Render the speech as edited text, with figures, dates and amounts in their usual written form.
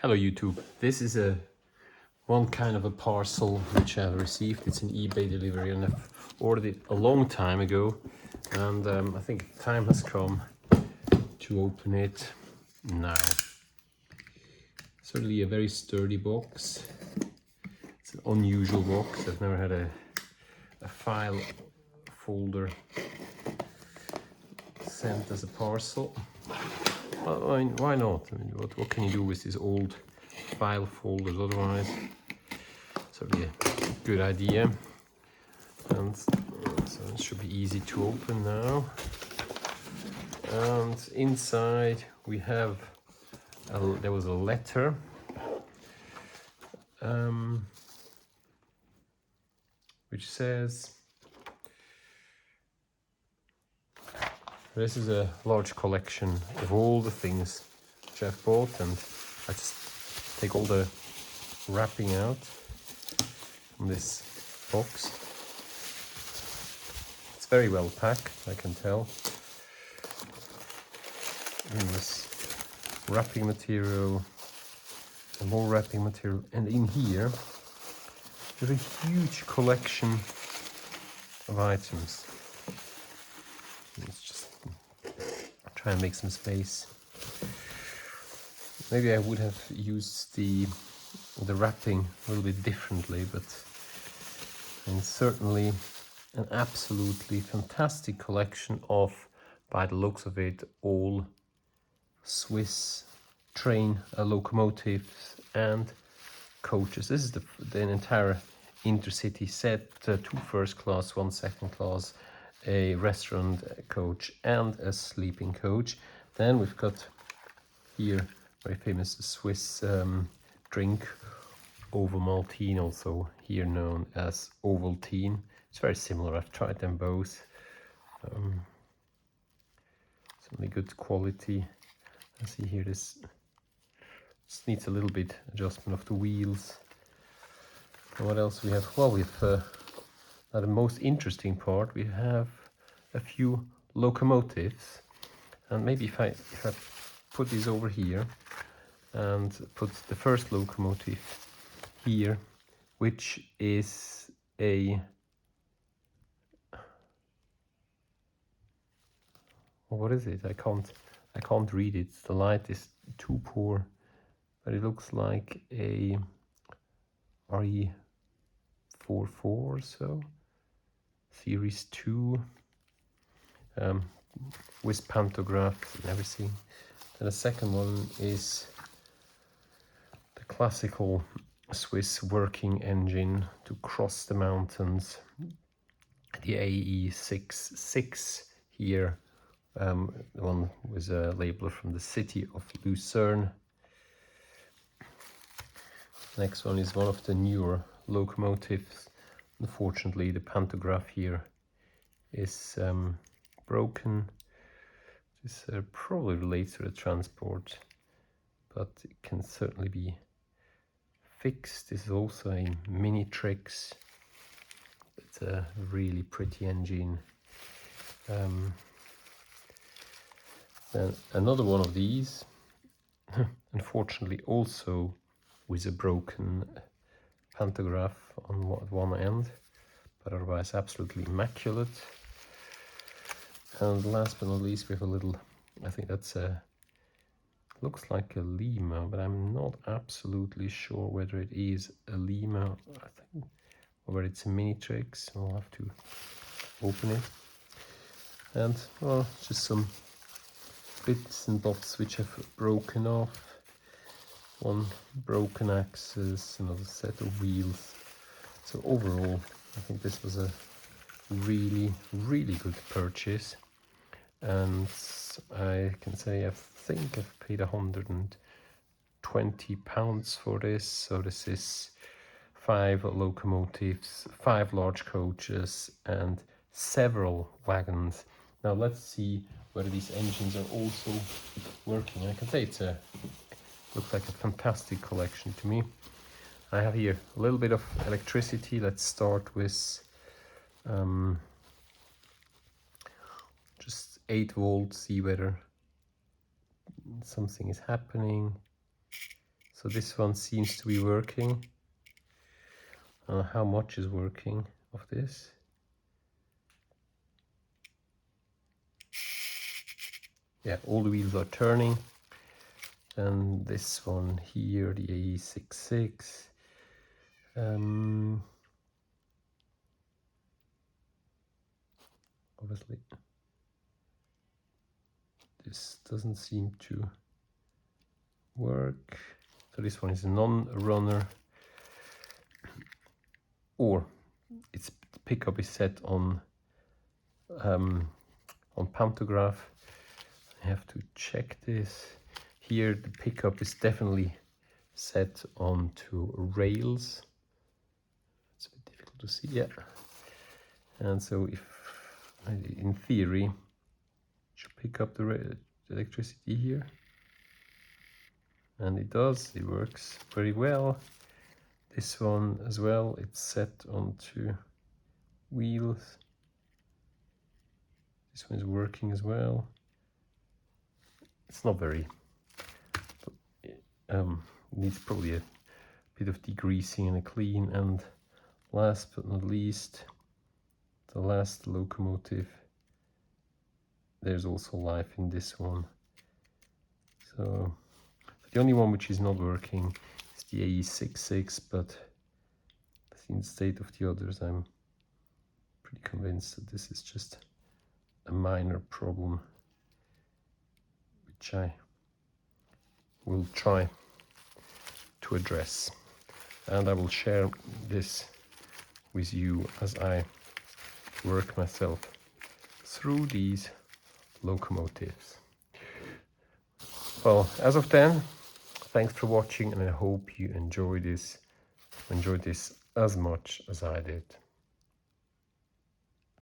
Hello YouTube. This is one kind of a parcel which I've received. It's an eBay delivery and I've ordered it a long time ago, and I think time has come to open it now. Certainly a very sturdy box. It's an unusual box. I've never had a file folder sent as a parcel. Well, I mean, why not? I mean, what can you do with these old file folders otherwise? Certainly a good idea. And so it should be easy to open now. And inside we have there was a letter. Which says, this is a large collection of all the things which I've bought, and I just take all the wrapping out from this box. It's very well packed, I can tell. And this wrapping material, and more wrapping material, and in here there's a huge collection of items. Let's just try and make some space. Maybe I would have used the wrapping a little bit differently, but certainly an absolutely fantastic collection of, by the looks of it, all Swiss train locomotives and coaches. This is the entire intercity set, 2 first class, 1 second class, a restaurant coach and a sleeping coach. Then we've got here very famous Swiss drink, Ovomaltine, also here known as Ovaltine. It's very similar, I've tried them both. Certainly good quality. I see here this needs a little bit adjustment of the wheels. And what else we have? Well, we have now the most interesting part. We have a few locomotives, and maybe if I put these over here and put the first locomotive here, which is a, what is it? I can't read it. The light is too poor, but it looks like a RE44 or so, series 2, with pantographs and everything. And the second one is the classical Swiss working engine to cross the mountains, the AE66 here, the one with a label from the city of Lucerne. Next one is one of the newer locomotives. Unfortunately, the pantograph here is broken. This probably relates to the transport, but it can certainly be fixed. This is also a MiniTrix. It's a really pretty engine. Then another one of these, unfortunately also with a broken pantograph on one end, but otherwise absolutely immaculate. And last but not least, we have a little, I think that's looks like a Lima, but I'm not absolutely sure whether it is a Lima, I think, or whether it's a MiniTrix. We'll have to open it. And, well, just some bits and bobs which have broken off. One broken axis, another set of wheels. So overall, I think this was a really good purchase, and I can say I think I've paid £120 for this. So this is 5 locomotives, 5 large coaches and several wagons. Now let's see whether these engines are also working. I can say it's looks like a fantastic collection to me. I have here a little bit of electricity. Let's start with just 8 volts, see whether something is happening. So this one seems to be working. How much is working of this? Yeah, all the wheels are turning. And this one here, the AE66. Obviously, this doesn't seem to work. So this one is a non-runner, or its pickup is set on pantograph. I have to check this. Here the pickup is definitely set onto rails. It's a bit difficult to see, yeah. And so if, in theory, should pick up the electricity here. And it does, it works very well. This one as well, it's set onto wheels. This one is working as well. It's not very, needs probably a bit of degreasing and a clean. And last but not least, the last locomotive, there's also life in this one. So the only one which is not working is the AE66, but in the state of the others, I'm pretty convinced that this is just a minor problem, which I will try to address. And I will share this with you as I work myself through these locomotives. Well, as of then, thanks for watching, and I hope you enjoyed this as much as I did.